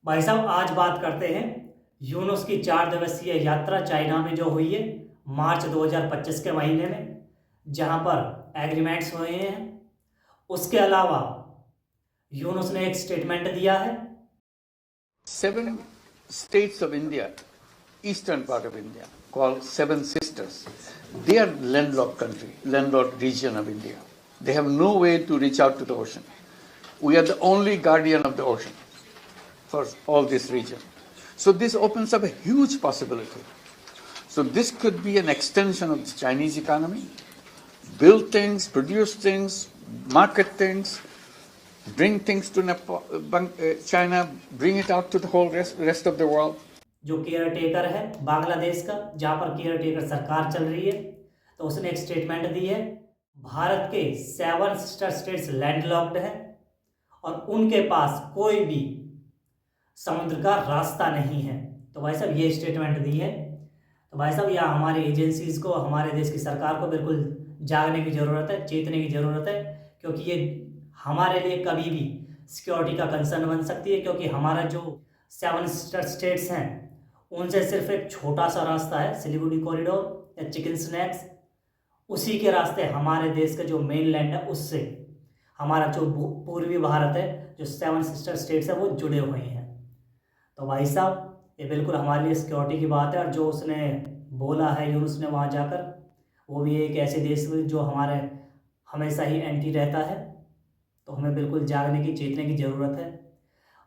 भाई साहब आज बात करते हैं यूनुस की 4 दिवसीय यात्रा चाइना में जो हुई है मार्च 2025 के महीने में, जहां पर एग्रीमेंट्स हुए हैं। उसके अलावा यूनुस ने एक स्टेटमेंट दिया है। 7 states of India, eastern part of India, called Seven Sisters. They are landlocked country, landlocked region of India. They have no way to reach out to the ocean. We are the only guardian of the ocean for all this region. So this opens up a huge possibility. So this could be an extension of the Chinese economy, build things, produce things, market things, bring things to China, bring it out to the whole rest of the world. जो care taker है बांग्लादेश का, जहाँ पर care taker सरकार चल रही है, तो उसने एक स्टेटमेंट दी है। भारत के 7 सिस्टर स्टेट्स लैंडलॉक्ड है और उनके पास कोई भी समुद्र का रास्ता नहीं है। तो भाई साहब ये स्टेटमेंट दी है। तो भाई साहब यहाँ हमारी एजेंसीज को, हमारे देश की सरकार को बिल्कुल जागने की ज़रूरत है, चेतने की ज़रूरत है, क्योंकि ये हमारे लिए कभी भी सिक्योरिटी का कंसर्न बन सकती है। क्योंकि हमारा जो 7 सिस्टर स्टेट्स हैं उनसे सिर्फ एक छोटा सा रास्ता है, सिलीगुड़ी कॉरिडोर या चिकन स्नैक्स, उसी के रास्ते हमारे देश का जो मेन लैंड है उससे हमारा जो पूर्वी भारत है, जो 7 सिस्टर स्टेट्स है, वो जुड़े हुए हैं। तो भाई साहब ये बिल्कुल हमारे लिए सिक्योरिटी की बात है। और जो उसने बोला है यूनुस ने वहाँ जाकर, वो भी एक ऐसे देश में जो हमारे हमेशा ही एंटी रहता है। तो हमें बिल्कुल जागने की, चेतने की ज़रूरत है।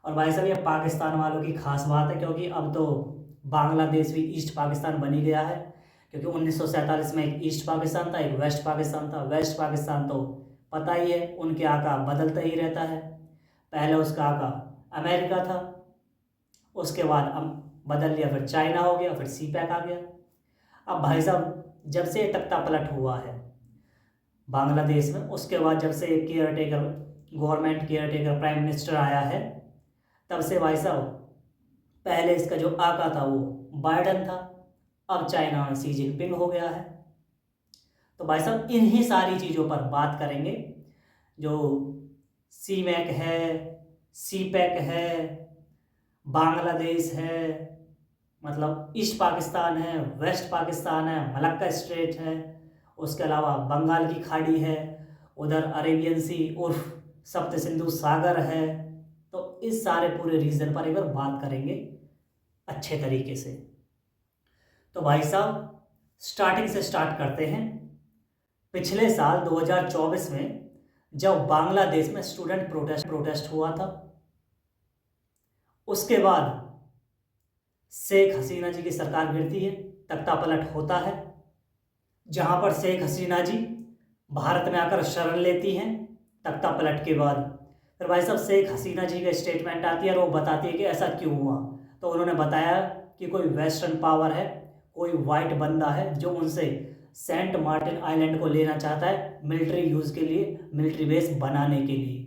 और भाई साहब ये पाकिस्तान वालों की खास बात है, क्योंकि अब तो बांग्लादेश भी ईस्ट पाकिस्तान बन ही गया है। क्योंकि 1947 में एक ईस्ट पाकिस्तान था, एक वेस्ट पाकिस्तान था। वेस्ट पाकिस्तान तो पता ही है, उनके आका बदलता ही रहता है। पहले उसका आका अमेरिका था, उसके बाद अब बदल लिया, फिर चाइना हो गया, फिर सीपैक आ गया। अब भाई साहब जब से तख्ता पलट हुआ है बांग्लादेश में, उसके बाद जब से एक care taker government, care taker prime minister आया है, तब से भाई साहब पहले इसका जो आका था वो बाइडन था, अब चाइना में शी जिनपिंग हो गया है। तो भाई साहब इन्हीं सारी चीज़ों पर बात करेंगे। जो सीमैक है, सीपैक है, बांग्लादेश है, मतलब ईस्ट पाकिस्तान है, वेस्ट पाकिस्तान है, मलक्का स्ट्रेट है, उसके अलावा बंगाल की खाड़ी है, उधर अरेबियन सी उर्फ सप्त सिंधु सागर है। तो इस सारे पूरे रीजन पर एक बार बात करेंगे अच्छे तरीके से। तो भाई साहब स्टार्टिंग से स्टार्ट करते हैं। पिछले साल 2024 में जब बांग्लादेश में स्टूडेंट प्रोटेस्ट हुआ था, उसके बाद शेख हसीना जी की सरकार गिरती है, तख्ता पलट होता है, जहां पर शेख हसीना जी भारत में आकर शरण लेती हैं तख्ता पलट के बाद। फिर भाई साहब शेख हसीना जी का स्टेटमेंट आती है और वो बताती है कि ऐसा क्यों हुआ। तो उन्होंने बताया कि कोई वेस्टर्न पावर है, कोई वाइट बंदा है जो उनसे सेंट मार्टिन आइलैंड को लेना चाहता है मिलिट्री यूज़ के लिए, मिलिट्री बेस बनाने के लिए।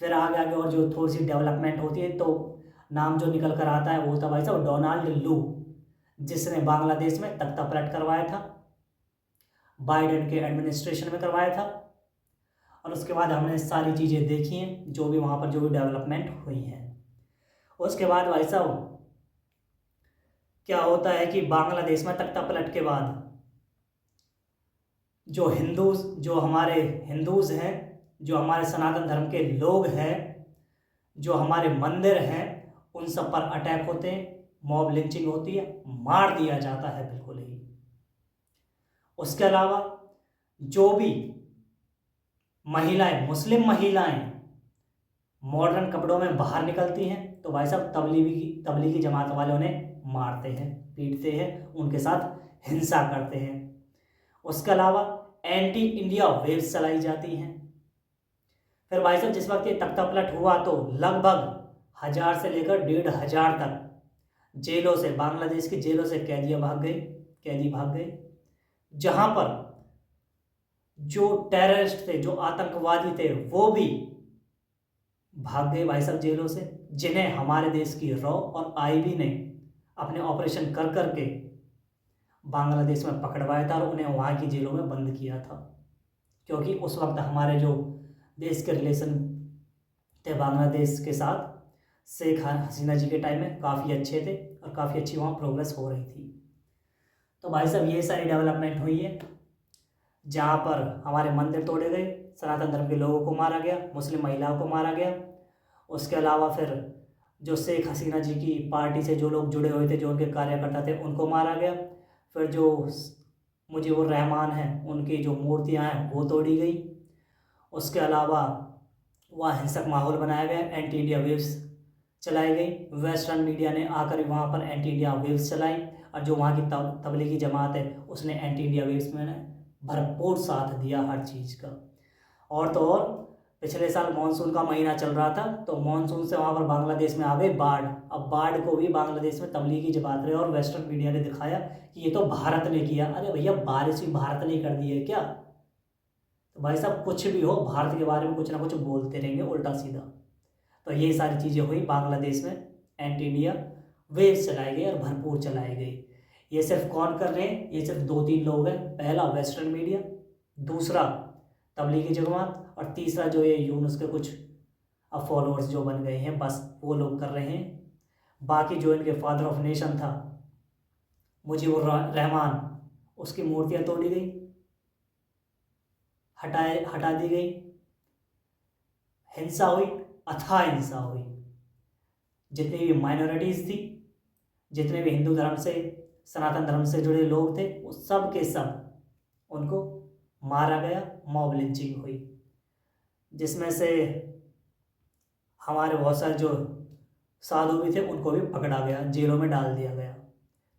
फिर आगे आगे और जो थोड़ी सी डेवलपमेंट होती है, तो नाम जो निकल कर आता है वो था भाई साहब डोनाल्ड लू, जिसने बांग्लादेश में तख्ता पलट करवाया था, बाइडेन के एडमिनिस्ट्रेशन में करवाया था। और उसके बाद हमने सारी चीज़ें देखी हैं, जो भी वहाँ पर जो भी डेवलपमेंट हुई हैं। उसके बाद भाई साहब क्या होता है कि बांग्लादेश में तख्ता पलट के बाद जो हिंदूज, जो हमारे हिंदूज हैं, जो हमारे सनातन धर्म के लोग हैं, जो हमारे मंदिर हैं, उन सब पर अटैक होते हैं, मॉब लिंचिंग होती है, मार दिया जाता है बिल्कुल ही। उसके अलावा जो भी महिलाएं, मुस्लिम महिलाएं मॉडर्न कपड़ों में बाहर निकलती हैं, तो भाई साहब तबलीगी जमात वाले उन्हें मारते हैं, पीटते हैं, उनके साथ हिंसा करते हैं। उसके अलावा एंटी इंडिया वेव्स चलाई जाती हैं। फिर भाई साहब जिस वक्त ये तख्ता पलट हुआ तो लगभग 1000 से लेकर 1500 तक जेलों से, बांग्लादेश की जेलों से कैदी भाग गए, जहां पर जो टेररिस्ट थे, जो आतंकवादी थे, वो भी भाग गए भाई साहब जेलों से, जिन्हें हमारे देश की रॉ और आईबी ने अपने ऑपरेशन कर करके बांग्लादेश में पकड़वाया था और उन्हें वहाँ की जेलों में बंद किया था। क्योंकि उस वक्त हमारे जो देश के रिलेशन थे बांग्लादेश के साथ शेख हसीना जी के टाइम में काफ़ी अच्छे थे और काफ़ी अच्छी वहाँ प्रोग्रेस हो रही थी। तो भाई साहब ये सारी डेवलपमेंट हुई है, जहाँ पर हमारे मंदिर तोड़े गए, सनातन धर्म के लोगों को मारा गया, मुस्लिम महिलाओं को मारा गया। उसके अलावा फिर जो शेख हसीना जी की पार्टी से जो लोग जुड़े हुए थे, जो उनके कार्यकर्ता थे, उनको मारा गया। फिर जो मुजीबुर रहमान हैं, उनकी जो मूर्तियाँ हैं वो तोड़ी गई। उसके अलावा वहाँ हिंसक माहौल बनाया गया, एंटी इंडिया वेव्स चलाई गई। वेस्टर्न मीडिया ने आकर वहाँ पर एंटी इंडिया वेव्स चलाई, और जो वहाँ की तबलीगी जमात है उसने एंटी इंडिया वेव्स में भरपूर साथ दिया हर चीज़ का। और तो और पिछले साल मानसून का महीना चल रहा था, तो मानसून से वहाँ पर बांग्लादेश में आ गई बाढ़। अब बाढ़ को भी बांग्लादेश में तबलीगी जमात रहे और वेस्टर्न मीडिया ने दिखाया कि ये तो भारत ने किया। अरे भैया, बारिश भी भारत ने कर दी है क्या? तो भाई साहब कुछ भी हो, भारत के बारे में कुछ ना कुछ बोलते रहेंगे उल्टा सीधा। तो ये सारी चीज़ें हुई बांग्लादेश में, एंटी इंडिया वेव्स चलाई गई और भरपूर चलाई गई। ये सिर्फ कौन कर रहे हैं? ये सिर्फ 2-3 लोग हैं। पहला वेस्टर्न मीडिया, दूसरा तबलीगी जमात, और तीसरा जो ये यूनुस के कुछ अब फॉलोअर्स जो बन गए हैं, बस वो लोग कर रहे हैं। बाकी जो इनके फादर ऑफ नेशन था मुजीबुर रहमान, उसकी मूर्तियाँ तोड़ी गई, हटा दी गई। हिंसा हुई, अथाह हिंसा हुई। जितनी भी माइनॉरिटीज़ थी, जितने भी हिंदू धर्म से, सनातन धर्म से जुड़े लोग थे, वो सब के सब उनको मारा गया, मॉब लिंचिंग हुई, जिसमें से हमारे बहुत सारे जो साधु भी थे उनको भी पकड़ा गया, जेलों में डाल दिया गया।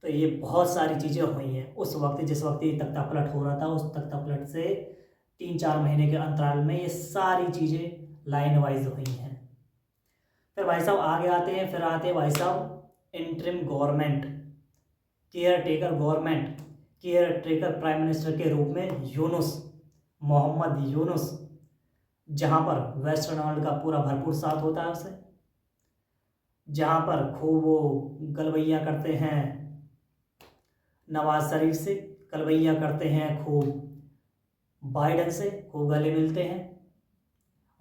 तो ये बहुत सारी चीज़ें हुई हैं उस वक्त, जिस वक्त ये तख्तापलट हो रहा था। उस तख्तापलट से 3-4 महीने के अंतराल में ये सारी चीज़ें लाइन वाइज हुई हैं। फिर भाई साहब आगे आते हैं, फिर आते हैं भाई साहब interim government, care taker government, care taker prime minister के रूप में यूनुस, मोहम्मद यूनुस, जहाँ पर वेस्टर्न वर्ल्ड का पूरा भरपूर साथ होता है उसे, जहाँ पर खूब वो गलवैया करते हैं नवाज शरीफ से, गलवैया करते हैं खूब बाइडन से, खूब गले मिलते हैं,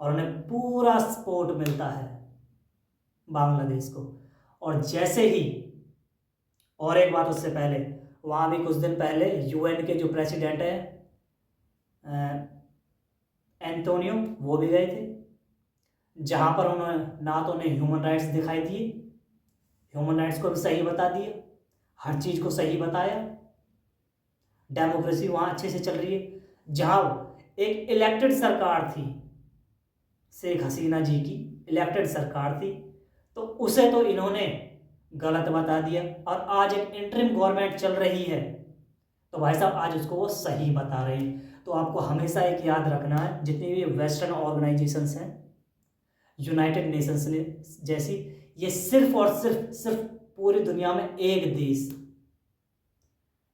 और उन्हें पूरा सपोर्ट मिलता है बांग्लादेश को। और जैसे ही, और एक बात उससे पहले, वहाँ भी कुछ दिन पहले यूएन के जो प्रेसिडेंट हैं एंटोनियो, वो भी गए थे, जहाँ पर उन्होंने ना तो उन्हें ह्यूमन राइट्स दिखाई दिए, ह्यूमन राइट्स को भी सही बता दिए, हर चीज़ को सही बताया, डेमोक्रेसी वहाँ अच्छे से चल रही है। जहाँ एक इलेक्टेड सरकार थी, शेख हसीना जी की इलेक्टेड सरकार थी, तो उसे तो इन्होंने गलत बता दिया, और आज एक इंटरिम गवर्नमेंट चल रही है, तो भाई साहब आज उसको वो सही बता रहे हैं। तो आपको हमेशा एक याद रखना है, जितनी भी वेस्टर्न ऑर्गेनाइजेशंस हैं, यूनाइटेड नेशंस ने जैसी, ये सिर्फ और सिर्फ पूरी दुनिया में एक देश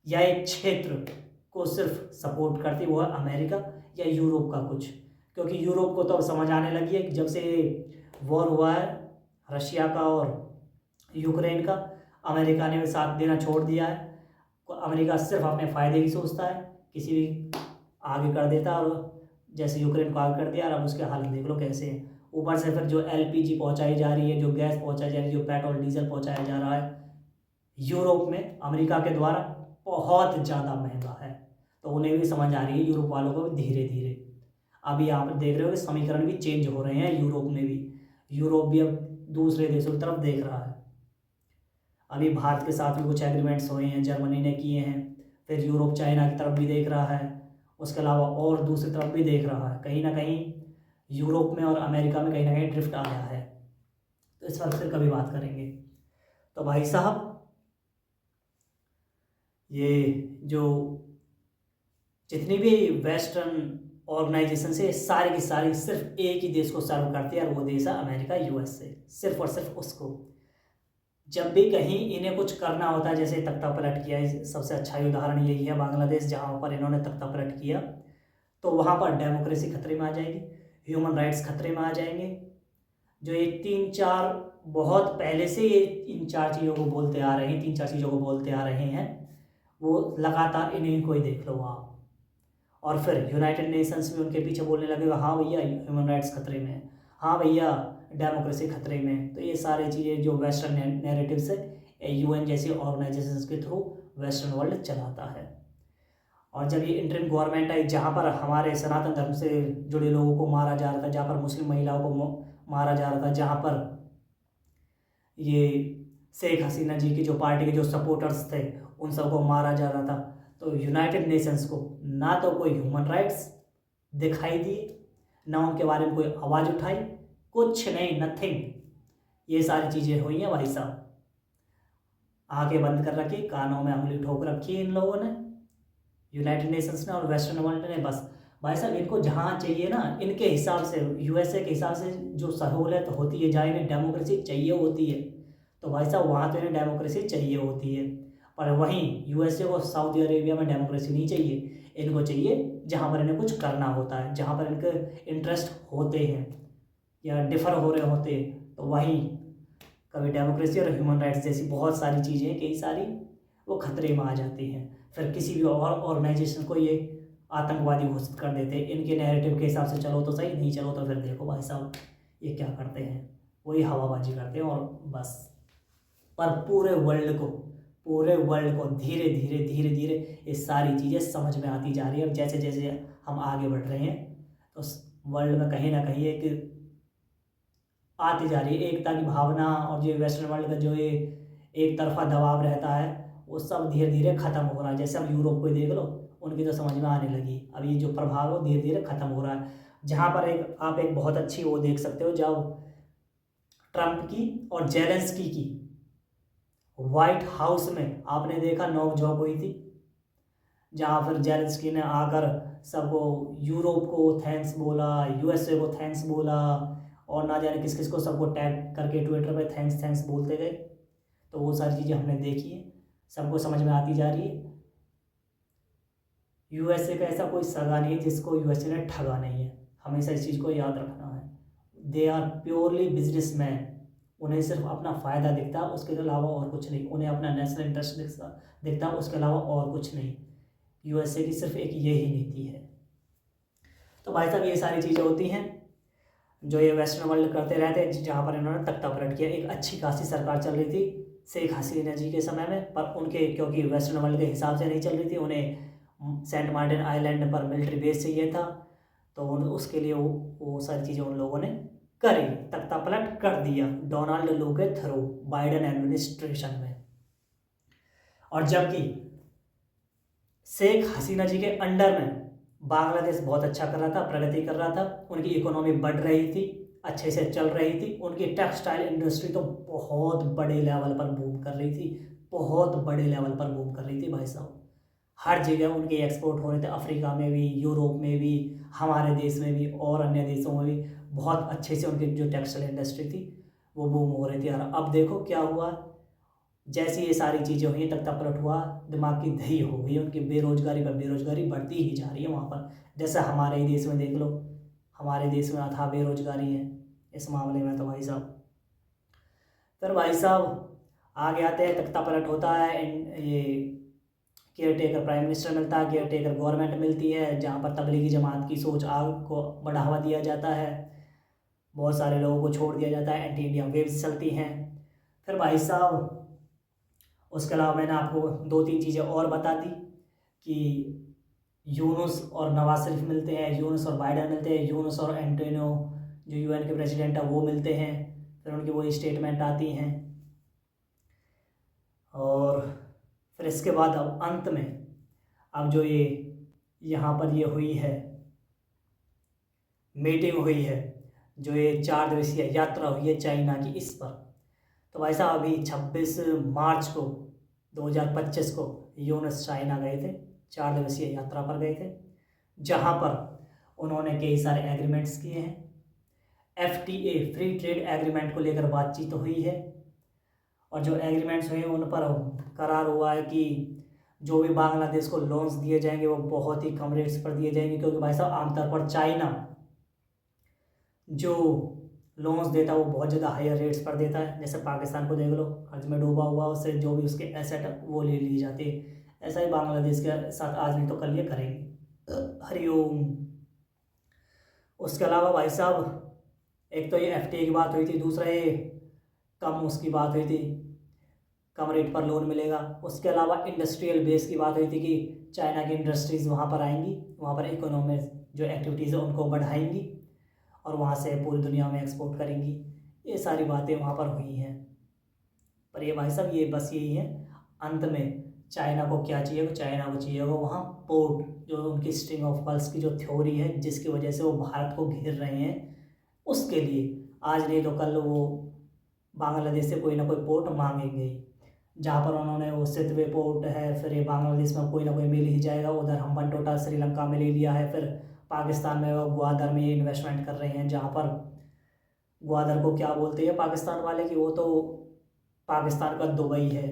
या एक क्षेत्र को सिर्फ सपोर्ट करती, वो है अमेरिका या यूरोप का कुछ। क्योंकि यूरोप को तो अब समझ आने लगी है कि जब से वॉर हुआ है रशिया का और यूक्रेन का, अमेरिका ने भी साथ देना छोड़ दिया है। अमेरिका सिर्फ अपने फ़ायदे ही सोचता है, किसी भी आगे कर देता है, और जैसे यूक्रेन को आगे कर दिया, और अब उसके हाल देख लो कैसे हैं। ऊपर से फिर जो एलपीजी पहुंचाई जा रही है, जो गैस पहुंचाई जा रही है, जो पेट्रोल डीजल पहुंचाया जा रहा है यूरोप में अमेरिका के द्वारा, बहुत ज़्यादा महंगा है। तो उन्हें भी समझ आ रही है, यूरोप वालों को भी धीरे धीरे। अभी आप देख रहे हो कि समीकरण भी चेंज हो रहे हैं यूरोप में भी। यूरोप भी अब दूसरे देशों की तरफ देख रहा है। अभी भारत के साथ भी कुछ एग्रीमेंट्स हुए हैं, जर्मनी ने किए हैं, फिर यूरोप चाइना की तरफ भी देख रहा है, उसके अलावा और दूसरी तरफ भी देख रहा है। कहीं ना कहीं यूरोप में और अमेरिका में कहीं ना कहीं ड्रिफ्ट आ गया है। तो इस पर फिर कभी बात करेंगे। तो भाई साहब ये जो जितनी भी वेस्टर्न ऑर्गेनाइजेशन है, सारी की सारी सिर्फ एक ही देश को सर्व करती है, और वो देश है अमेरिका, यूएसए। सिर्फ और सिर्फ उसको। जब भी कहीं इन्हें कुछ करना होता है, जैसे तख्तापलट किया, सबसे अच्छा उदाहरण यही है बांग्लादेश, जहाँ पर इन्होंने तख्तापलट किया, तो वहाँ पर डेमोक्रेसी खतरे में आ जाएगी, ह्यूमन राइट्स खतरे में आ जाएंगे। जो ये 3-4 बहुत पहले से ये इन 4 चीज़ों को बोलते आ रहे हैं, 3-4 चीज़ों को बोलते आ रहे हैं, वो लगातार इन्हीं को ही देख लो आप। और फिर यूनाइटेड नेशंस में उनके पीछे बोलने लगेगा, हाँ भैया ह्यूमन राइट्स खतरे में है, हाँ भैया डेमोक्रेसी खतरे में है। तो ये सारी चीज़ें जो वेस्टर्न नैरेटिव्स है UN जैसी ऑर्गेनाइजेशंस के थ्रू वेस्टर्न वर्ल्ड चलाता है। और जब ये इंटरिम गवर्नमेंट आई जहाँ पर हमारे सनातन धर्म से जुड़े लोगों को मारा जा रहा था, जहाँ पर मुस्लिम महिलाओं को मारा जा रहा था, जहाँ पर ये शेख हसीना जी की जो पार्टी के जो सपोर्टर्स थे उन सबको मारा जा रहा था, तो यूनाइटेड नेशंस को ना तो कोई ह्यूमन राइट्स दिखाई दिए, ना उनके बारे में कोई आवाज़ उठाई, कुछ नहीं, नथिंग। ये सारी चीज़ें हुई हैं भाई साहब। आंखें बंद कर रखी, कानों में उंगली ठोक रखी है इन लोगों ने, यूनाइटेड नेशंस ने और वेस्टर्न वर्ल्ड ने। बस भाई साहब इनको जहाँ चाहिए ना, इनके हिसाब से USA के हिसाब से जो सहूलियत होती है, जहाँ इन्हें डेमोक्रेसी चाहिए होती है, तो भाई साहब वहाँ तो इन्हें डेमोक्रेसी चाहिए होती है। पर वहीं USA को सऊदी अरेबिया में डेमोक्रेसी नहीं चाहिए, इनको चाहिए जहाँ पर इन्हें कुछ करना होता है, जहाँ पर इनके इंटरेस्ट होते हैं या डिफर हो रहे होते हैं, तो वहीं कभी डेमोक्रेसी और ह्यूमन राइट्स जैसी बहुत सारी चीज़ें कई सारी वो खतरे में आ जाती हैं। फिर किसी भी और ऑर्गेनाइजेशन को ये आतंकवादी घोषित कर देते हैं। इनके नैरेटिव के हिसाब से चलो तो सही, नहीं चलो तो फिर देखो भाई साहब ये क्या करते हैं, वही हवाबाजी करते हैं और बस। पर पूरे वर्ल्ड को धीरे धीरे ये सारी चीज़ें समझ में आती जा रही है। और जैसे जैसे हम आगे बढ़ रहे हैं तो वर्ल्ड में कहीं ना कहीं एक आती जा रही है एकता की भावना, और जो वेस्टर्न वर्ल्ड का जो ये एक तरफा दबाव रहता है वो सब धीरे धीरे ख़त्म हो रहा है। जैसे अब यूरोप को देख लो, उनकी तो समझ में आने लगी, अब ये जो प्रभाव है वो धीरे धीरे ख़त्म हो रहा है। जहाँ पर आप एक बहुत अच्छी वो देख सकते हो, जब ट्रंप की और जेलेंस्की की व्हाइट हाउस में आपने देखा नोक-झोंक हुई थी, जहाँ फिर जेलेंस्की ने आकर सबको यूरोप को थैंक्स बोला, USA को थैंक्स बोला, और ना जाने किस किस को सबको टैग करके ट्विटर पे थैंक्स बोलते गए। तो वो सारी चीज़ें हमने देखी है, सबको समझ में आती जा रही है। USA का ऐसा कोई सगा नहीं है जिसको USA ने ठगा नहीं है, हमेशा इस चीज़ को याद रखना है। दे आर प्योरली बिजनेसमैन, उन्हें सिर्फ अपना फ़ायदा दिखता है, उसके अलावा और कुछ नहीं। उन्हें अपना नेशनल इंटरेस्ट दिखता है, उसके अलावा और कुछ नहीं। USA की सिर्फ एक यही नीति है। तो भाई साहब ये सारी चीज़ें होती हैं जो ये वेस्टर्न वर्ल्ड करते रहते हैं, जहाँ पर इन्होंने तख्ता पलट किया। एक अच्छी खासी सरकार चल रही थी शेख हसीना जी के समय में, पर उनके क्योंकि वेस्टर्न वर्ल्ड के हिसाब से नहीं चल रही थी, उन्हें सेंट मार्टिन आइलैंड पर मिलिट्री बेस चाहिए था, तो उसके लिए वो सारी चीज़ें उन लोगों ने करी, तख्ता पलट कर दिया डोनाल्ड लो के थ्रू बाइडन एडमिनिस्ट्रेशन में। और जबकि शेख हसीना जी के अंडर में बांग्लादेश बहुत अच्छा कर रहा था, प्रगति कर रहा था, उनकी इकोनॉमी बढ़ रही थी, अच्छे से चल रही थी, उनकी टेक्सटाइल इंडस्ट्री तो बहुत बड़े लेवल पर बूम कर रही थी, बहुत बड़े लेवल पर बूम कर रही थी भाई साहब। हर जगह उनके एक्सपोर्ट हो रहे थे, अफ्रीका में भी, यूरोप में भी, हमारे देश में भी और अन्य देशों में भी बहुत अच्छे से उनकी जो टेक्सटाइल इंडस्ट्री थी वो बूम हो रही थी। और अब देखो क्या हुआ, जैसी ये सारी चीज़ें हुई, तख्ता पलट हुआ, दिमाग की दही हो गई, उनकी बेरोजगारी पर बेरोजगारी बढ़ती ही जा रही है वहाँ पर। जैसे हमारे ही देश में देख लो, हमारे देश में अथाह बेरोजगारी है इस मामले में। तो भाई साहब फिर भाई साहब आगे आते हैं, तख्ता पलट होता है, ये केयर टेकर प्राइम मिनिस्टर मिलता है, केयर टेकर गवर्नमेंट मिलती है, जहाँ पर तबलीगी जमात की सोच आग को बढ़ावा दिया जाता है, बहुत सारे लोगों को छोड़ दिया जाता है, एंटी इंडिया वेव्स चलती हैं। फिर भाई साहब उसके अलावा मैंने आपको 2-3 चीज़ें और बता दी कि यूनुस और नवाज शरीफ मिलते हैं, यूनुस और बाइडन मिलते हैं, यूनुस और एंटोनियो जो UN के प्रेसिडेंट है वो मिलते हैं, फिर उनकी वही स्टेटमेंट आती हैं। और फिर इसके बाद अब अंत में अब जो ये यहाँ पर ये हुई है मीटिंग हुई है, जो ये 4 दिवसीय यात्रा हुई है चाइना की, इस पर तो भाई साहब अभी 26 मार्च को 2025 को यूनुस चाइना गए थे, 4 दिवसीय यात्रा पर गए थे, जहाँ पर उन्होंने कई सारे एग्रीमेंट्स किए हैं। FTA फ्री ट्रेड एग्रीमेंट को लेकर बातचीत हुई है, और जो एग्रीमेंट्स हुए उन पर करार हुआ है कि जो भी बांग्लादेश को लोन्स दिए जाएंगे वो बहुत ही कम रेट्स पर दिए जाएंगे, क्योंकि भाई साहब आमतौर पर चाइना जो लोन्स देता है वो बहुत ज़्यादा हायर रेट्स पर देता है। जैसे पाकिस्तान को देख लो, कर्ज में डूबा हुआ, उससे जो भी उसके एसेट है वो ले ली जाती है। ऐसा ही बांग्लादेश के साथ आज नहीं तो कल ये करेंगे। हरिओम। उसके अलावा भाई साहब एक तो ये FTA की बात हुई थी, दूसरा ये कम उसकी बात हुई थी, कम रेट पर लोन मिलेगा। उसके अलावा इंडस्ट्रियल बेस की बात हुई थी कि चाइना की इंडस्ट्रीज़ वहाँ पर आएंगी, वहाँ पर इकोनॉमी जो एक्टिविटीज़ है उनको बढ़ाएंगी और वहाँ से पूरी दुनिया में एक्सपोर्ट करेंगी। ये सारी बातें वहाँ पर हुई हैं। पर ये भाई साहब ये बस यही है, अंत में चाइना को क्या चाहिए, चाइना को चाहिए वहाँ पोर्ट, जो उनकी स्ट्रिंग ऑफ पर्ल्स की जो थ्योरी है जिसकी वजह से वो भारत को घेर रहे हैं, उसके लिए आज नहीं तो कल वो बांग्लादेश से कोई ना कोई पोर्ट मांगेंगे। जहाँ पर उन्होंने वो सितवे पोर्ट है, फिर ये बांग्लादेश में कोई ना कोई मिल ही जाएगा, उधर हम्बनटोटा श्रीलंका में ले लिया है, फिर पाकिस्तान में वो ग्वादर में इन्वेस्टमेंट कर रहे हैं, जहाँ पर ग्वादर को क्या बोलते हैं पाकिस्तान वाले कि वो तो पाकिस्तान का दुबई है।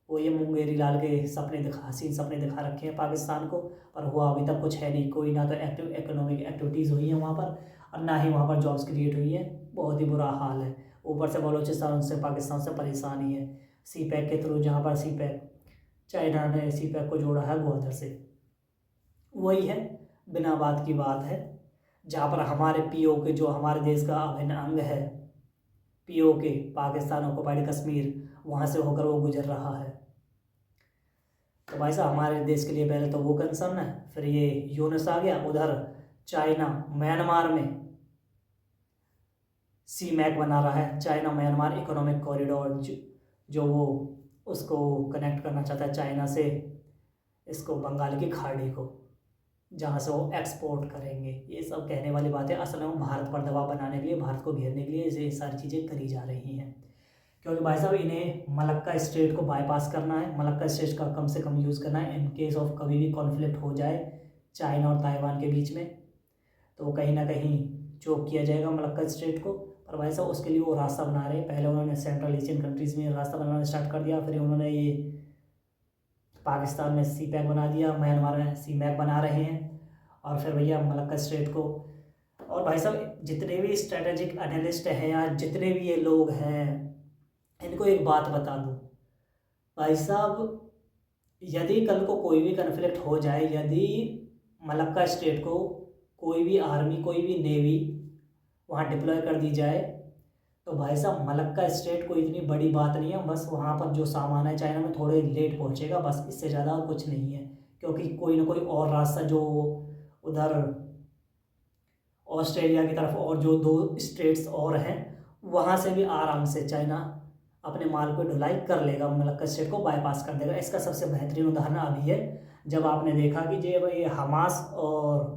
वो ये मुंगेरी लाल के सपने दिखा, हसीन सपने दिखा रखे हैं पाकिस्तान को, पर हुआ अभी तक कुछ है नहीं। कोई ना तो एक्टिव इकोनॉमिक एक्टिविटीज़ हुई हैं वहाँ पर, और ना ही वहाँ पर जॉब्स क्रिएट हुई हैं। बहुत ही बुरा हाल है। ऊपर से बलूचिस्तान उनसे पाकिस्तान से परेशान ही है। CPEC के थ्रू, जहाँ पर चाइना ने CPEC को जोड़ा है ग्वादर से, वही है, बिना बात की बात है। जहाँ पर हमारे POK जो हमारे देश का अभिन्न अंग है, POK पाकिस्तान ऑक्युपाइड कश्मीर, वहाँ से होकर वो गुजर रहा है। तो भाई साहब हमारे देश के लिए पहले तो वो कंसर्न है, फिर ये यूनिस आ गया। उधर चाइना म्यांमार में CMAC बना रहा है, चाइना म्यांमार इकोनॉमिक कॉरिडोर, जो वो उसको कनेक्ट करना चाहता है चाइना से इसको, बंगाल की खाड़ी को, जहाँ से वो एक्सपोर्ट करेंगे। ये सब कहने वाली बातें, असल में वो भारत पर दबाव बनाने के लिए, भारत को घेरने के लिए ये सारी चीज़ें करी जा रही हैं। क्योंकि भाई साहब इन्हें मलक्का स्ट्रेट को बाईपास करना है, मलक्का स्ट्रेट का कम से कम यूज़ करना है इन केस ऑफ कभी भी कॉन्फ्लिक्ट हो जाए चाइना और ताइवान के बीच में, तो कहीं ना कहीं चोक किया जाएगा मलक्का स्ट्रेट को। पर भाई साहब उसके लिए वो रास्ता बना रहे हैं। पहले उन्होंने सेंट्रल एशियन कंट्रीज़ में रास्ता बनाना स्टार्ट कर दिया, फिर उन्होंने ये पाकिस्तान में CPEC बना दिया, म्यांमार में CMAC बना रहे हैं, और फिर भैया मलक्का स्ट्रेट को। और भाई साहब जितने भी स्ट्रेटेजिक एनालिस्ट हैं या जितने भी ये लोग हैं, इनको एक बात बता दूं भाई साहब, यदि कल को कोई भी कन्फ्लिक्ट हो जाए, यदि मलक्का स्ट्रेट को कोई भी आर्मी, कोई भी नेवी वहाँ डिप्लॉय कर दी जाए, तो भाई साहब मलक्का स्ट्रेट कोई इतनी बड़ी बात नहीं है। बस वहाँ पर जो सामान है चाइना में थोड़े लेट पहुँचेगा, बस इससे ज़्यादा कुछ नहीं है। क्योंकि कोई ना कोई और रास्ता जो उधर ऑस्ट्रेलिया की तरफ और जो 2 स्टेट्स और हैं, वहाँ से भी आराम से चाइना अपने माल को ढुलाई कर लेगा, मलक्का स्ट्रेट को बाईपास कर देगा। इसका सबसे बेहतरीन उदाहरण अभी है, जब आपने देखा कि ये हमास और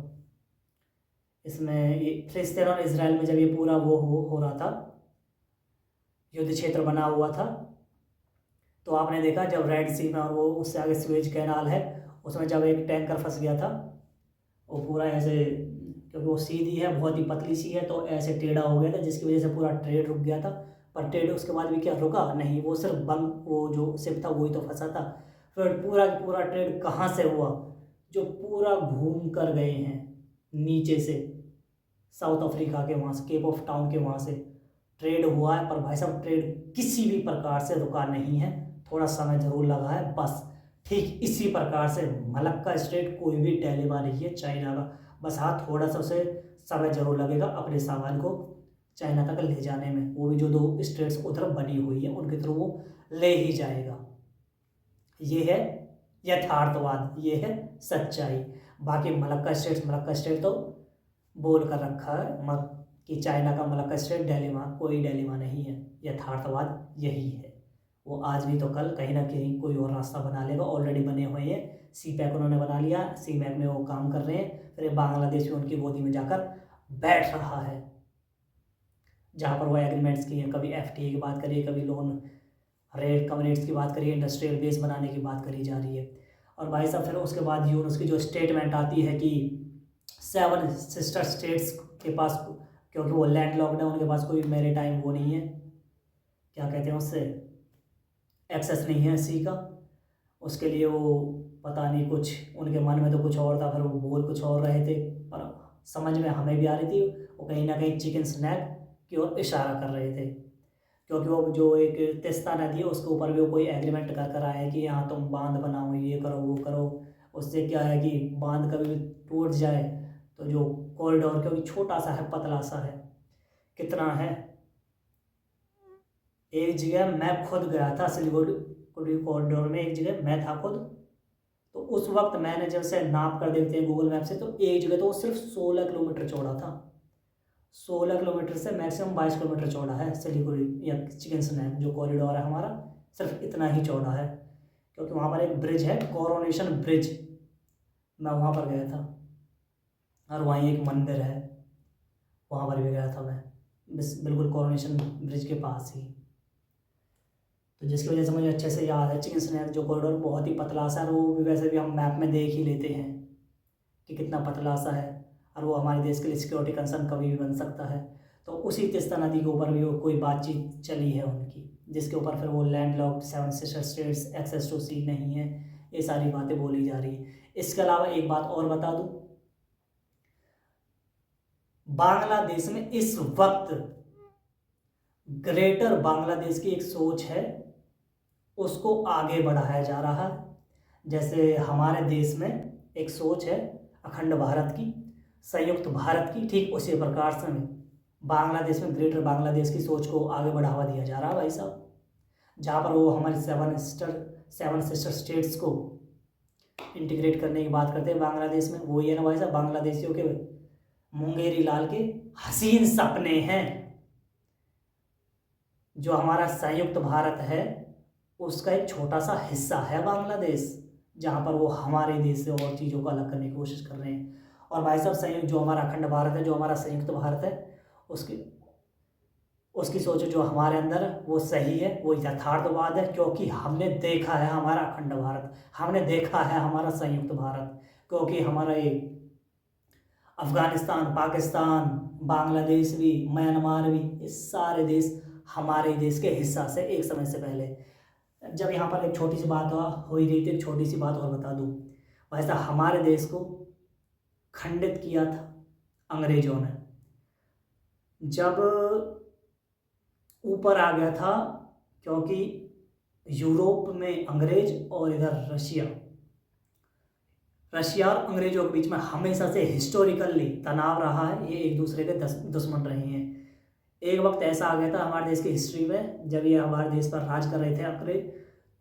इसमें ये फिलिस्तीन और इजराइल में जब ये पूरा वो हो रहा था, युद्ध क्षेत्र बना हुआ था, तो आपने देखा जब रेड सी में और वो उससे आगे स्वेज कैनाल है, उसमें जब एक टैंकर फंस गया था, वो पूरा ऐसे, क्योंकि वो सीधी है, बहुत ही पतली सी है, तो ऐसे टेढ़ा हो गया था, जिसकी वजह से पूरा ट्रेड रुक गया था। पर ट्रेड उसके बाद भी क्या रुका नहीं, वो सिर्फ वो जो शिप था वही तो फंसा था। फिर पूरा ट्रेड कहाँ से हुआ, जो पूरा घूम कर गए हैं नीचे से, साउथ अफ्रीका के वहाँ से, केप ऑफ टाउन के वहाँ से ट्रेड हुआ है। पर भाई साहब ट्रेड किसी भी प्रकार से रुका नहीं है, थोड़ा समय जरूर लगा है बस। ठीक इसी प्रकार से मलक्का स्ट्रेट कोई भी डिलेमा नहीं है चाइना का, बस हाँ थोड़ा सा उसे समय जरूर लगेगा अपने सामान को चाइना तक ले जाने में। वो भी जो 2 स्टेट्स उधर बनी हुई है उनके थ्रू वो ले ही जाएगा। ये है यथार्थवाद, ये है सच्चाई। बाकी मलक्का स्टेट तो बोल कर रखा है कि चाइना का मलक्का स्ट्रेट डिलेमा, कोई डिलेमा नहीं है, यथार्थवाद यही है। वो आज भी तो कल कहीं ना कहीं कोई और रास्ता बना लेगा, ऑलरेडी बने हुए हैं। CPEC उन्होंने बना लिया, CMAC में वो काम कर रहे हैं, फिर बांग्लादेश भी उनकी गोदी में जाकर बैठ रहा है, जहाँ पर वो एग्रीमेंट्स किए हैं। कभी FTA की बात करिए, कभी लोन रेट कम रेट्स की बात करिए, इंडस्ट्रियल बेस बनाने की बात करी जा रही है। और भाई साहब फिर उसके बाद यून उसकी जो स्टेटमेंट आती है कि 7 सिस्टर स्टेट्स के पास, क्योंकि वो लैंड लॉक्ड है, उनके पास कोई मेरी टाइम वो नहीं है, क्या कहते हैं उससे, एक्सेस नहीं है सी का, उसके लिए वो पता नहीं कुछ उनके मन में तो कुछ और था, फिर वो बोल कुछ और रहे थे, पर समझ में हमें भी आ रही थी वो कहीं ना कहीं चिकन स्नैक की ओर इशारा कर रहे थे। क्योंकि वो जो एक तिस्ता नदी है उसके ऊपर भी वो कोई एग्रीमेंट कर आया है कि यहाँ तुम बांध बनाओ, ये करो वो करो। उससे क्या है कि बांध कभी भी टूट जाए तो जो कॉरिडोर, क्योंकि छोटा सा है, पतला सा है, कितना है। एक जगह मैं खुद गया था सिलीगुड़ी कॉरिडोर में, एक जगह मैं था खुद, तो उस वक्त मैंने जब से नाप कर देखते हैं गूगल मैप से, तो एक जगह तो वो सिर्फ 16 किलोमीटर चौड़ा था। 16 किलोमीटर से मैक्सिमम 22 किलोमीटर चौड़ा है सिलीगुड़ी या चिकन स्नैक जो कॉरिडोर है हमारा, सिर्फ इतना ही चौड़ा है। क्योंकि वहाँ पर एक ब्रिज है, कोरोनेशन ब्रिज, मैं वहाँ पर गया था। और वहीं एक मंदिर है, वहाँ पर भी गया था मैं, बिल्कुल कोरोनेशन ब्रिज के पास ही। तो जिसकी वजह से मुझे अच्छे से याद है चिकन स्नैक जो कॉरिडोर बहुत ही पतला सा है, वो भी वैसे भी हम मैप में देख ही लेते हैं कि कितना पतला सा है, और वो हमारे देश के लिए सिक्योरिटी कंसर्न कभी भी बन सकता है। तो उसी तीस्ता नदी के ऊपर भी वो कोई बातचीत चली है उनकी, जिसके ऊपर फिर वो land locked 7 sister states, access to sea नहीं है, ये सारी बातें बोली जा रही है। इसके अलावा एक बात और बता दूं, बांग्लादेश में इस वक्त ग्रेटर बांग्लादेश की एक सोच है, उसको आगे बढ़ाया जा रहा है। जैसे हमारे देश में एक सोच है अखंड भारत की, संयुक्त भारत की, ठीक उसी प्रकार से बांग्लादेश में ग्रेटर बांग्लादेश की सोच को आगे बढ़ावा दिया जा रहा है भाई साहब। जहाँ पर वो हमारे 7 सिस्टर स्टेट्स को इंटीग्रेट करने की बात करते हैं बांग्लादेश में, वो ये ना भाई साहब बांग्लादेशियों के मुंगेरी लाल के हसीन सपने हैं। जो हमारा संयुक्त भारत है उसका एक छोटा सा हिस्सा है बांग्लादेश, जहाँ पर वो हमारे देश से और चीज़ों को अलग करने की कोशिश कर रहे हैं। और भाई साहब संयुक्त जो हमारा अखंड भारत है, जो हमारा संयुक्त भारत है, उसकी सोच जो हमारे अंदर है वो सही है, वो यथार्थवाद है। क्योंकि हमने देखा है हमारा अखंड भारत, हमने देखा है हमारा संयुक्त भारत, क्योंकि हमारा ये अफगानिस्तान, पाकिस्तान, बांग्लादेश भी, म्यांमार भी, ये सारे देश हमारे देश के हिस्सा से एक समय से पहले। जब यहाँ पर एक छोटी सी बात हो ही रही थी, एक छोटी सी बात और बता दूँ, वैसा हमारे देश को खंडित किया था अंग्रेजों ने, जब ऊपर आ गया था। क्योंकि यूरोप में अंग्रेज और इधर रशिया और अंग्रेजों के बीच में हमेशा से हिस्टोरिकली तनाव रहा है, ये एक दूसरे के दुश्मन रहे हैं। एक वक्त ऐसा आ गया था हमारे देश की हिस्ट्री में, जब ये हमारे देश पर राज कर रहे थे अंग्रेज,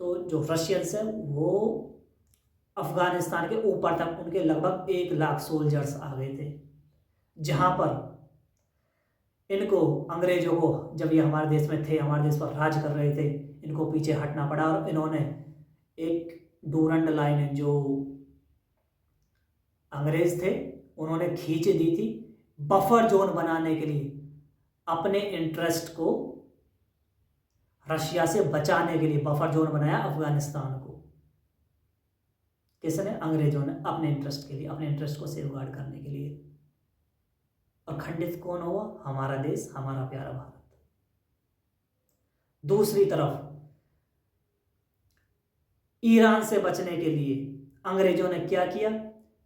तो जो रशियंस है वो अफगानिस्तान के ऊपर तक उनके लगभग 1 लाख सोल्जर्स आ गए थे, जहाँ पर इनको अंग्रेजों को, जब ये हमारे देश में थे, हमारे देश पर राज कर रहे थे, इनको पीछे हटना पड़ा। और इन्होंने एक डूरंड लाइन जो अंग्रेज थे उन्होंने खींच दी थी बफर जोन बनाने के लिए, अपने इंटरेस्ट को रशिया से बचाने के लिए बफर जोन बनाया अफगानिस्तान को। किसने? अंग्रेजों ने, अपने इंटरेस्ट के लिए, अपने इंटरेस्ट को सेफगार्ड करने के लिए। और खंडित कौन हुआ? हमारा देश, हमारा प्यारा भारत। दूसरी तरफ ईरान से बचने के लिए अंग्रेजों ने क्या किया?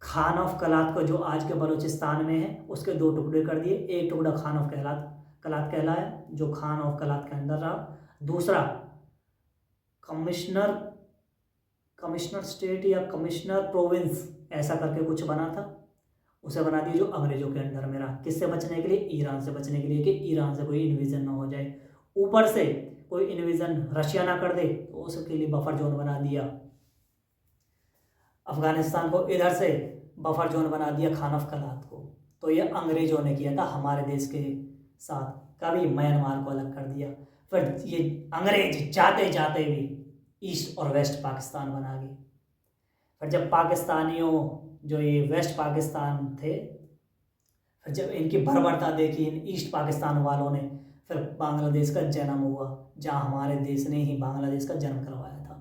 खान ऑफ कलात को, जो आज के बलूचिस्तान में है, उसके 2 टुकड़े कर दिए। एक टुकड़ा खान ऑफ कलात कहलाया, जो खान ऑफ कलात के अंदर रहा। दूसरा कमिश्नर स्टेट या कमिश्नर प्रोविंस ऐसा करके कुछ बना था, उसे बना दिया, जो अंग्रेजों के अंडर में रहा। किससे बचने के लिए? ईरान से बचने के लिए, कि ईरान से कोई इन्वेजन ना हो जाए, ऊपर से कोई इन्वेजन रशिया ना कर दे, तो उसके लिए बफर जोन बना दिया। अफगानिस्तान को इधर से बफर जोन बना दिया खान ऑफ कलात को। तो ये अंग्रेजों ने किया था हमारे देश के साथ। कभी म्यांमार को अलग कर दिया, फिर ये अंग्रेज जाते जाते भी ईस्ट और वेस्ट पाकिस्तान बना गए। फिर जब पाकिस्तानियों, जो ये वेस्ट पाकिस्तान थे, फिर जब इनकी बर्बरता देखी इन ईस्ट पाकिस्तान वालों ने, फिर बांग्लादेश का जन्म हुआ, जहाँ हमारे देश ने ही बांग्लादेश का जन्म करवाया था।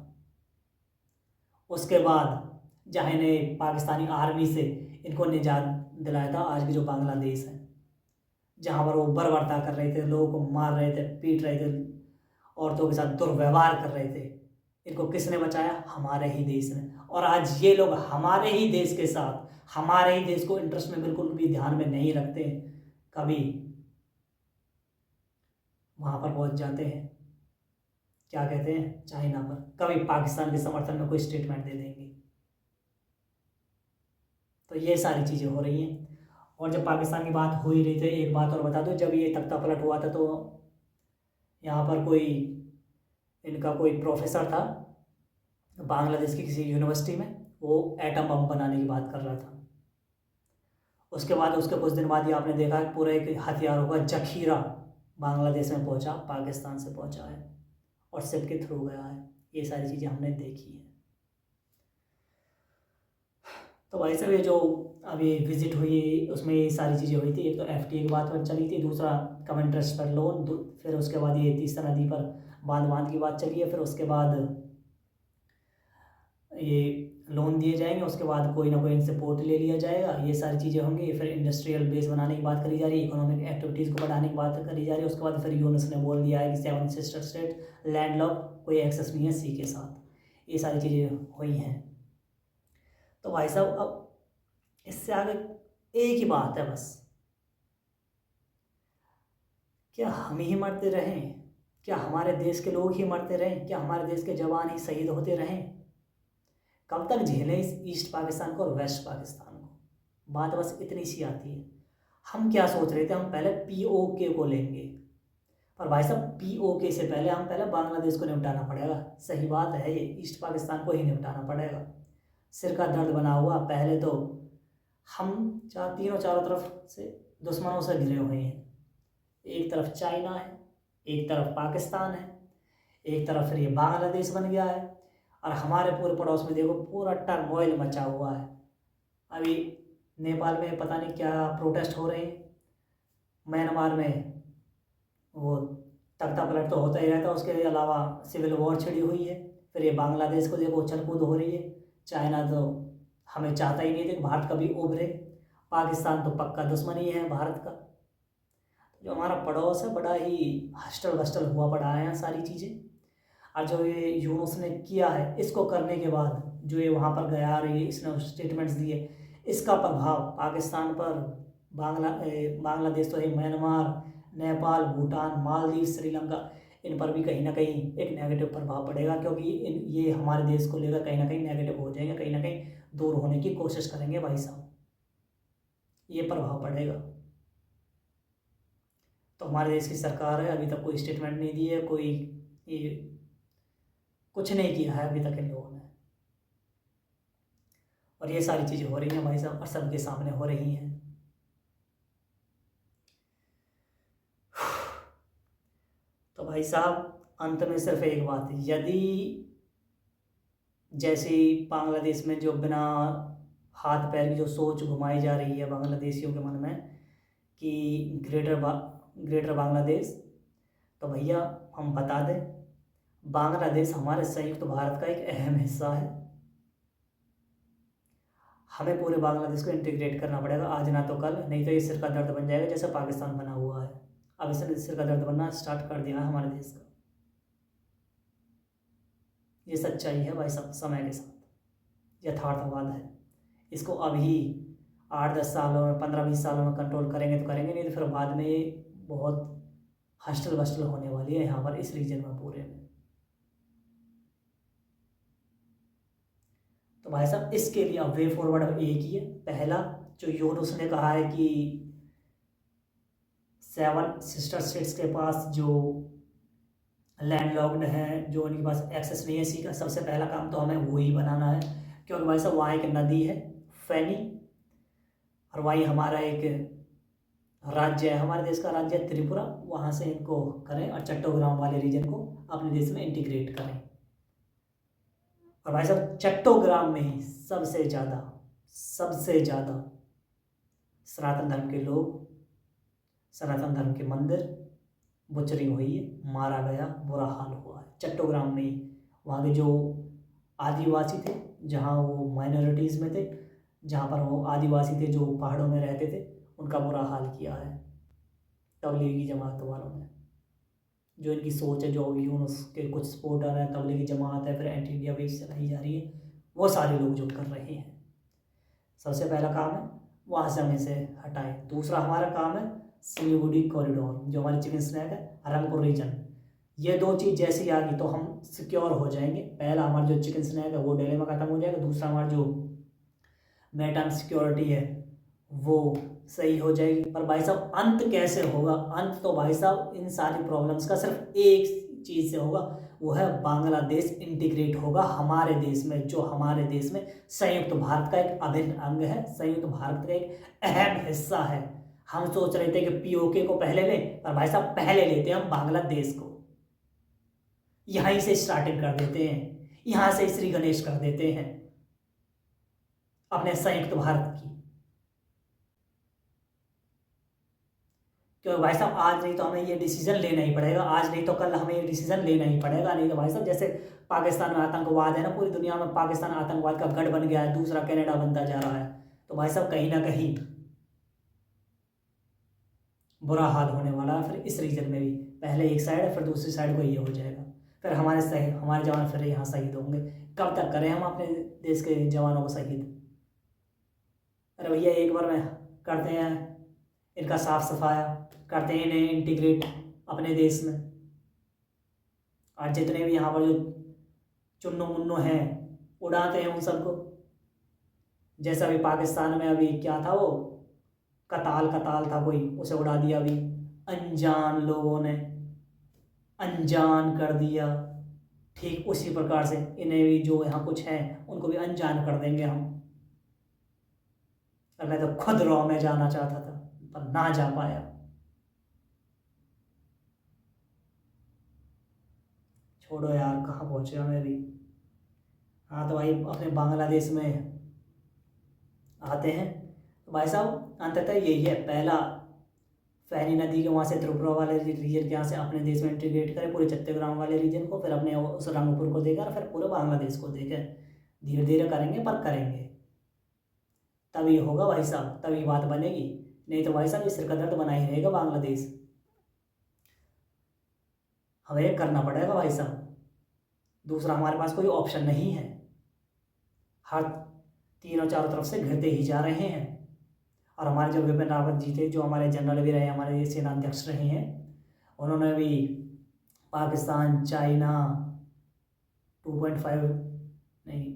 उसके बाद जहाँ इन्हें पाकिस्तानी आर्मी से इनको निजात दिलाया था, आज की जो बांग्लादेश है, जहाँ पर वो बर्बरता कर रहे थे, लोगों को मार रहे थे, पीट रहे थे, औरतों के साथ दुर्व्यवहार कर रहे थे, इनको किसने बचाया? हमारे ही देश ने। और आज ये लोग हमारे ही देश के साथ, हमारे ही देश को इंटरेस्ट में बिल्कुल भी ध्यान में नहीं रखते, कभी वहाँ पर पहुँच जाते हैं, क्या कहते हैं, चाइना पर, कभी पाकिस्तान के समर्थन में कोई स्टेटमेंट दे देंगे। तो ये सारी चीज़ें हो रही हैं। और जब पाकिस्तान की बात हो ही रही थी, एक बात और बता दो, जब ये तख्ता पलट हुआ था तो यहाँ पर इनका कोई प्रोफेसर था बांग्लादेश की किसी यूनिवर्सिटी में, वो एटम बम बनाने की बात कर रहा था। उसके बाद उसके कुछ दिन बाद ही आपने देखा कि पूरा एक हथियारों का जखीरा बांग्लादेश में पहुंचा, पाकिस्तान से पहुंचा है और शिप के थ्रू गया है। ये सारी चीज़ें हमने देखी हैं। तो भाई साहब, ये जो अभी विजिट हुई उसमें ये सारी चीज़ें हुई थी। एक तो FTA की बात पर चली थी, दूसरा कम इंटरेस्ट पर लोन, फिर उसके बाद ये तीसरा नदी पर बांध की बात चली है, फिर उसके बाद ये लोन दिए जाएंगे, उसके बाद कोई ना कोई इनसे पोर्ट ले लिया जाएगा, ये सारी चीज़ें होंगी। फिर इंडस्ट्रियल बेस बनाने की बात करी जा रही है, इकोनॉमिक एक्टिविटीज़ को बढ़ाने की बात करी जा रही है। उसके बाद फिर यूनुस ने बोल दिया है कि 7 सिस्टर स्टेट लैंड लॉक, कोई एक्सेस नहीं है सी के साथ। ये सारी चीज़ें हुई हैं। तो भाई साहब, अब इससे आगे एक ही बात है बस, क्या हम ही मरते रहें? क्या हमारे देश के लोग ही मरते रहें? क्या हमारे देश के जवान ही शहीद होते रहें? कब तक झेलें इस ईस्ट पाकिस्तान को और वेस्ट पाकिस्तान को? बात बस इतनी सी आती है। हम क्या सोच रहे थे, हम पहले POK को लेंगे, पर भाई साहब POK से पहले हम बांग्लादेश को निपटाना पड़ेगा। सही बात है, ये ईस्ट पाकिस्तान को ही निपटाना पड़ेगा। सिर का दर्द बना हुआ, पहले तो हम चारों तरफ से दुश्मनों से घिरे हुए हैं। एक तरफ चाइना है, एक तरफ पाकिस्तान है, एक तरफ फिर ये बांग्लादेश बन गया है, और हमारे पूरे पड़ोस में देखो पूरा टर्मोइल मचा हुआ है। अभी नेपाल में पता नहीं क्या प्रोटेस्ट हो रहे हैं, म्यांमार में वो तख्ता पलट तो होता ही रहता है, उसके अलावा सिविल वॉर छिड़ी हुई है। फिर ये बांग्लादेश को देखो उछल कूद हो रही है। चाइना तो हमें चाहता ही नहीं थे कि भारत कभी उभरे। पाकिस्तान तो पक्का दुश्मन ही है भारत का। जो हमारा पड़ोस है बड़ा ही हस्टल बस्टल हुआ पड़ा है यहाँ सारी चीज़ें। और जो ये यूनुस ने किया है, इसको करने के बाद जो ये वहाँ पर गया और ये इसने स्टेटमेंट्स दिए, इसका प्रभाव पाकिस्तान पर, बांग्लादेश तो है, म्यांमार, नेपाल, भूटान, मालदीव, श्रीलंका, इन पर भी कहीं ना कहीं एक नेगेटिव प्रभाव पड़ेगा, क्योंकि ये हमारे देश को लेकर कहीं ना कहीं नेगेटिव हो जाएंगे, कहीं ना कहीं दूर होने की कोशिश करेंगे भाई साहब। ये प्रभाव पड़ेगा। तो हमारे देश की सरकार है, अभी तक कोई स्टेटमेंट नहीं दी है, कोई ये कुछ नहीं किया है अभी तक इन लोगों ने, और ये सारी चीज़ें हो रही हैं भाई साहब, और सबके सामने हो रही हैं। तो भाई साहब, अंत में सिर्फ एक बात है, यदि जैसे बांग्लादेश में जो बिना हाथ पैर की जो सोच घुमाई जा रही है बांग्लादेशियों के मन में कि ग्रेटर बांग्लादेश, तो भैया हम बता दें, बांग्लादेश हमारे संयुक्त भारत का एक अहम हिस्सा है। हमें पूरे बांग्लादेश को इंटीग्रेट करना पड़ेगा, आज ना तो कल, नहीं तो ये सिर का दर्द बन जाएगा जैसे पाकिस्तान बना हुआ है। अब इसने सिर का दर्द बनना स्टार्ट कर दिया है हमारे देश का। ये सच्चाई है भाई साहब, समय के साथ यथार्थवाद है। इसको अभी 8-10 सालों में, 15-20 सालों में कंट्रोल करेंगे तो करेंगे, नहीं तो फिर बाद में ये बहुत हस्टल बस्टल होने वाली है यहाँ पर, इस रीजन में पूरे में। तो भाई साहब, इसके लिए अब वे फॉरवर्ड एक ही है। पहला, जो यूनुस ने कहा है कि 7 सिस्टर स्टेट्स के पास जो लैंडलॉक्ड हैं, जो उनके पास एक्सेस नहीं है सी का, सबसे पहला काम तो हमें वो ही बनाना है, क्योंकि भाई साहब वहाँ एक नदी है फैनी, और वहीं हमारा एक राज्य है, हमारे देश का राज्य है त्रिपुरा, वहाँ से इनको करें और चट्टोग्राम वाले रीजन को अपने देश में इंटीग्रेट करें। और भाई साहब, चट्टोग्राम में ही सबसे ज़्यादा सनातन धर्म के लोग, सनातन धर्म के मंदिर बुचरिंग हुई है, मारा गया, बुरा हाल हुआ है चट्टोग्राम में ही। वहाँ के जो आदिवासी थे, जहाँ वो माइनॉरिटीज़ में थे, जहाँ पर वो आदिवासी थे जो पहाड़ों में रहते थे, उनका बुरा हाल किया है तबलीगी जमात वालों ने। जो इनकी सोच है, जो यूनुस के कुछ सपोर्टर हैं, तबलीगी जमात है, फिर एंटी इंडिया वेव चलाई जा रही है, वो सारे लोग जो कर रहे हैं। सबसे पहला काम है वहाँ से हमें से हटाएं। दूसरा हमारा काम है सिलीगुड़ी कॉरिडोर, जो हमारी चिकन स्नैक है, रंगपुर रीजन, ये 2 चीज़ जैसी आ गई तो हम सिक्योर हो जाएंगे। पहला हमारा जो चिकन स्नैक है वो दिल्ली में ख़त्म हो जाएगा, दूसरा हमारा जो मैरिटाइम सिक्योरिटी है वो सही हो जाएगी। पर भाई साहब अंत कैसे होगा? अंत तो भाई साहब इन सारी प्रॉब्लम्स का सिर्फ एक चीज़ से होगा, वो है बांग्लादेश इंटीग्रेट होगा हमारे देश में, जो हमारे देश में संयुक्त भारत का एक अभिन्न अंग है, संयुक्त भारत का एक अहम हिस्सा है। हम सोच रहे थे कि पीओके को पहले लें, पर भाई साहब पहले लेते हैं हम बांग्लादेश को, यहीं से स्टार्टिंग कर देते हैं, यहां से श्री गणेश कर देते हैं अपने संयुक्त भारत की। क्योंकि भाई साहब आज नहीं तो हमें ये डिसीजन लेना ही पड़ेगा, आज नहीं तो कल हमें ये डिसीजन लेना ही पड़ेगा। नहीं तो भाई साहब जैसे पाकिस्तान में आतंकवाद है ना, पूरी दुनिया में पाकिस्तान आतंकवाद का गढ़ बन गया है, दूसरा कनाडा बनता जा रहा है, तो भाई साहब कहीं ना कहीं बुरा हाल होने वाला है। फिर इस रीजन में भी पहले एक साइड फिर दूसरी साइड को ये हो जाएगा, फिर हमारे जवान फिर यहाँ शहीद होंगे। कब तक करें हम अपने देश के जवानों को शहीद? अरे भैया एक बार में करते हैं इनका साफ सफाया, करते हैं इन्हें इंटीग्रेट अपने देश में, और जितने भी यहाँ पर जो चुन्नू मुन्नू हैं उड़ाते हैं उन सबको। जैसा अभी पाकिस्तान में अभी क्या था, वो कताल था कोई, उसे उड़ा दिया अभी अनजान लोगों ने, अनजान कर दिया। ठीक उसी प्रकार से इन्हें भी जो यहाँ कुछ हैं उनको भी अनजान कर देंगे हम। और मैं तो खुद रॉ में जाना चाहता था पर ना जा पाया। छोड़ो यार, कहाँ पहुंचे मैं भी। हाँ तो भाई अपने बांग्लादेश में आते हैं। तो भाई साहब अंततः यही है, पहला फैनी नदी के वहाँ से त्रिपुरा वाले रीजन के यहाँ से अपने देश में इंटीग्रेट करें, पूरे चट्टग्राम वाले रीजन को, फिर अपने उस रंगपुर को देकर फिर पूरे बांग्लादेश को देकर धीरे धीरे करेंगे, पर करेंगे तभी होगा भाई साहब, तभी बात बनेगी। नहीं तो भाई साहब ये सिर का दर्द बना ही रहेगा बांग्लादेश। हमें करना पड़ेगा भाई साहब, दूसरा हमारे पास कोई ऑप्शन नहीं है। हर तीनों चारों तरफ से घिरते ही जा रहे हैं। और हमारे जो विपिन रावत जी थे, जो हमारे जनरल भी रहे, हमारे सेनाध्यक्ष रहे हैं, उन्होंने भी पाकिस्तान, चाइना 2.5 नहीं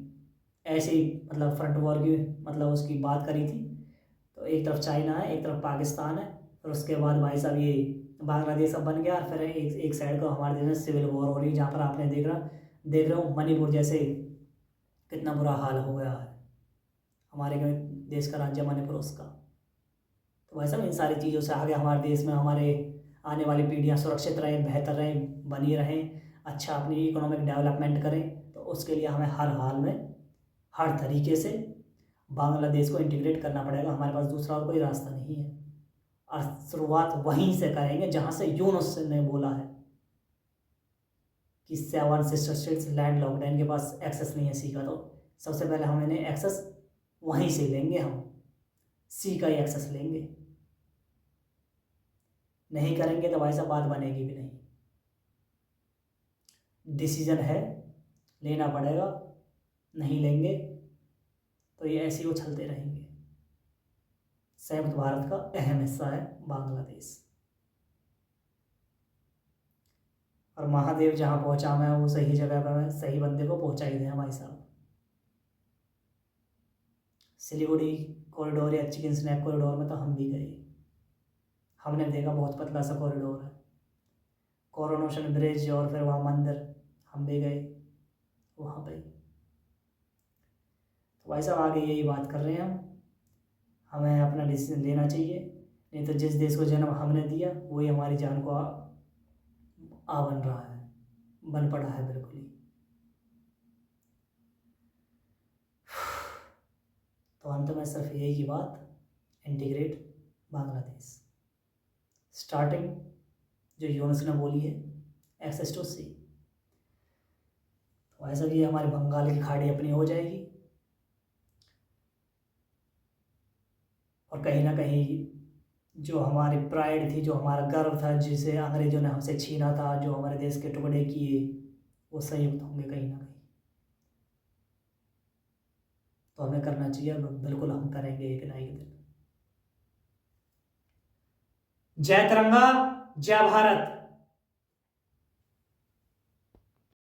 ऐसे ही मतलब फ्रंट वॉर की मतलब उसकी बात करी थी। तो एक तरफ चाइना है, एक तरफ पाकिस्तान है, फिर उसके बाद भाई साहब ये बांग्लादेश अब बन गया, और फिर एक साइड को हमारे देश में सिविल वॉर हो रही है, जहाँ पर आपने देख रहे हो मणिपुर जैसे कितना बुरा हाल हो गया है हमारे देश का राज्य मणिपुर उसका। तो भाई साहब इन सारी चीज़ों से आगे हमारे देश में हमारे आने वाली पीढ़ियाँ सुरक्षित रहें, बेहतर रहें, बनी रहें, अच्छा अपनी इकोनॉमिक डेवलपमेंट करें, तो उसके लिए हमें हर हाल में हर तरीके से बांग्लादेश को इंटीग्रेट करना पड़ेगा। हमारे पास दूसरा और कोई रास्ता नहीं है। और शुरुआत वहीं से करेंगे जहाँ से यूनुस ने बोला है कि 7 सिस्टर स्टेट्स लैंड लॉक्ड है, इनके पास एक्सेस नहीं है सी का। तो सबसे पहले हम इन्हें एक्सेस वहीं से लेंगे, हम सी का ही एक्सेस लेंगे। नहीं करेंगे तो भाई साहब बात बनेगी भी नहीं। डिसीजन है, लेना पड़ेगा, नहीं लेंगे तो ये ऐसे ही उछलते रहेंगे। संयुक्त भारत का अहम हिस्सा है बांग्लादेश, और महादेव जहाँ पहुँचा मैं वो सही जगह पर मैं सही बंदे को पहुँचा ही दें भाई साहब। सिलीगुड़ी कॉरिडोर या चिकन स्नैक कॉरिडोर में तो हम भी गए, हमने देखा बहुत पतला सा कॉरिडोर है। कोरोनेशन ब्रिज और फिर वहाँ मंदिर हम भी गए वहाँ पे। तो भाई साहब आगे यही बात कर रहे हैं हमें अपना डिसीजन लेना चाहिए। नहीं तो जिस देश को जन्म हमने दिया वही हमारी जान को आ बन रहा है, बन पड़ा है बिल्कुल ही। तो अंत में सिर्फ यही की बात, इंटीग्रेट बांग्लादेश। स्टार्टिंग जो यूनुस ने बोली है, एक्सेस टू सी। तो ऐसा भी हमारी बंगाल की खाड़ी अपनी हो जाएगी, और कहीं ना कहीं जो हमारी प्राइड थी, जो हमारा गर्व था, जिसे अंग्रेजों ने हमसे छीना था, जो हमारे देश के टुकड़े किए, वो संयुक्त होंगे कहीं ना कहीं। तो हमें करना चाहिए, बिल्कुल हम करेंगे एक ना एक दिन। जय तिरंगा, जय भारत।